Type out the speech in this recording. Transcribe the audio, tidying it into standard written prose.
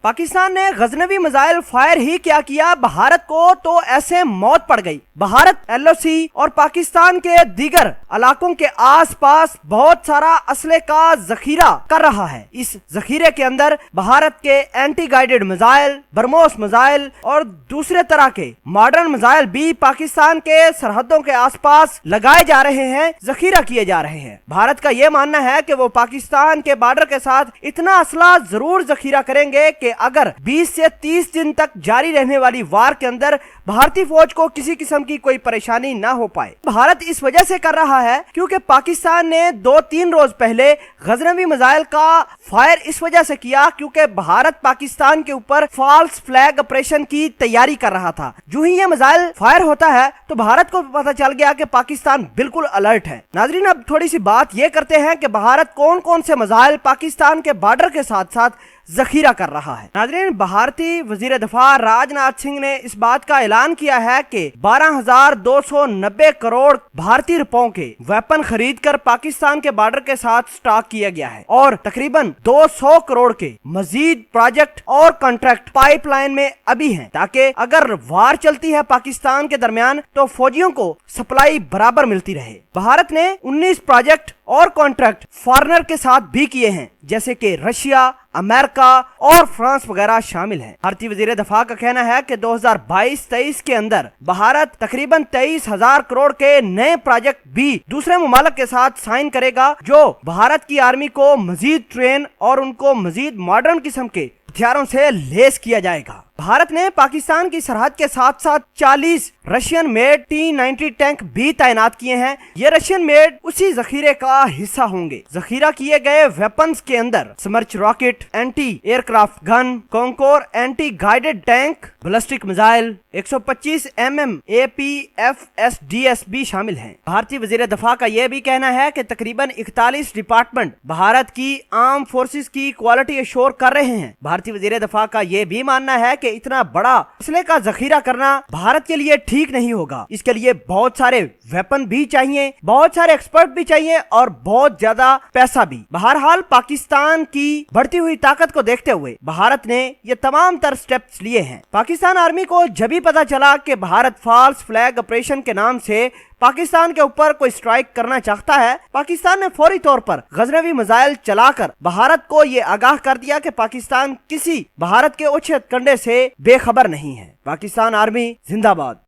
पाकिस्तान ने Ghaznavi missile fire ही क्या किया, भारत को तो ऐसे मौत पड़ गई। भारत एलओसी और पाकिस्तान के दीगर इलाकों के आसपास बहुत सारा असले का जखीरा कर रहा है। इस जखीरे के अंदर भारत के anti guided missile, BrahMos missile और दूसरे तरह के मॉडर्न मिसाइल भी पाकिस्तान के सरहदों के आसपास लगाए जा रहे हैं, जखीरा किए जा रहे हैं। भारत का यह मानना है कि वो पाकिस्तान के बॉर्डर के साथ इतना असला जरूर जखीरा करेंगे कि अगर 20 से 30 दिन तक जारी रहने वाली वार के अंदर भारतीय फौज को किसी किस्म की कोई परेशानी ना हो पाए। भारत इस वजह से कर रहा है क्योंकि पाकिस्तान ने 2-3 रोज पहले गजनवी मिसाइल का फायर इस वजह से किया क्योंकि भारत पाकिस्तान के ऊपर फॉल्स फ्लैग ऑपरेशन की तैयारी कर रहा था। जो ही ये मिसाइल फायर होता है तो भारत को पता चल गया कि पाकिस्तान बिल्कुल अलर्ट है। नाजरीन, अब थोड़ी सी बात ये करते हैं कि भारत कौन कौन से मिसाइल पाकिस्तान के बॉर्डर के साथ साथ जखीरा कर रहा है। नाज़रीन, भारतीय वजीर दफा राजनाथ सिंह ने इस बात का ऐलान किया है कि 12,290 करोड़ भारतीय रुपयों के वेपन खरीद कर पाकिस्तान के बॉर्डर के साथ स्टॉक किया गया है और तकरीबन 200 करोड़ के मजीद प्रोजेक्ट और कॉन्ट्रैक्ट पाइपलाइन में अभी हैं, ताकि अगर वार चलती है पाकिस्तान के दरमियान तो फौजियों को सप्लाई बराबर मिलती रहे। भारत ने 19 प्रोजेक्ट और कॉन्ट्रैक्ट फॉरेनर के साथ भी किए हैं, जैसे कि रशिया, अमेरिका और फ्रांस वगैरह शामिल हैं। भारतीय वजीर दफा का कहना है कि 2022-23 के अंदर भारत तकरीबन 23,000 करोड़ के नए प्रोजेक्ट भी दूसरे मुमालिक के साथ साइन करेगा, जो भारत की आर्मी को मजीद ट्रेन और उनको मजीद मॉडर्न किस्म के हथियारों से लैस किया जाएगा। भारत ने पाकिस्तान की सरहद के साथ साथ 40 रशियन मेड T-90 टैंक भी तैनात किए हैं। ये रशियन मेड उसी जखीरे का हिस्सा होंगे। जखीरा किए गए वेपन्स के अंदर Smerch rocket, anti aircraft gun, Konkurs anti guided tank, ballistic missile, 125 mm APFSDS भी शामिल हैं। भारतीय वजीर दफा का यह भी कहना है कि तकरीबन 41 डिपार्टमेंट भारत की आर्म फोर्सेस की क्वालिटी एश्योर कर रहे हैं। भारतीय वजीर दफा का यह भी मानना है कि इतना बड़ा असले का जखीरा करना भारत के लिए ठीक नहीं होगा। इसके लिए बहुत सारे वेपन भी चाहिए, बहुत सारे एक्सपर्ट भी चाहिए और बहुत ज्यादा पैसा भी। बहरहाल पाकिस्तान की बढ़ती हुई ताकत को देखते हुए भारत ने ये तमाम तर स्टेप्स लिए हैं। पाकिस्तान आर्मी को जब भी पता चला कि भारत फॉल्स फ्लैग ऑपरेशन के नाम से पाकिस्तान के ऊपर कोई स्ट्राइक करना चाहता है, पाकिस्तान ने फौरी तौर पर गजनवी मिसाइल चलाकर भारत को ये आगाह कर दिया कि पाकिस्तान किसी भारत के उच्च कंडे से बेखबर नहीं है। पाकिस्तान आर्मी जिंदाबाद।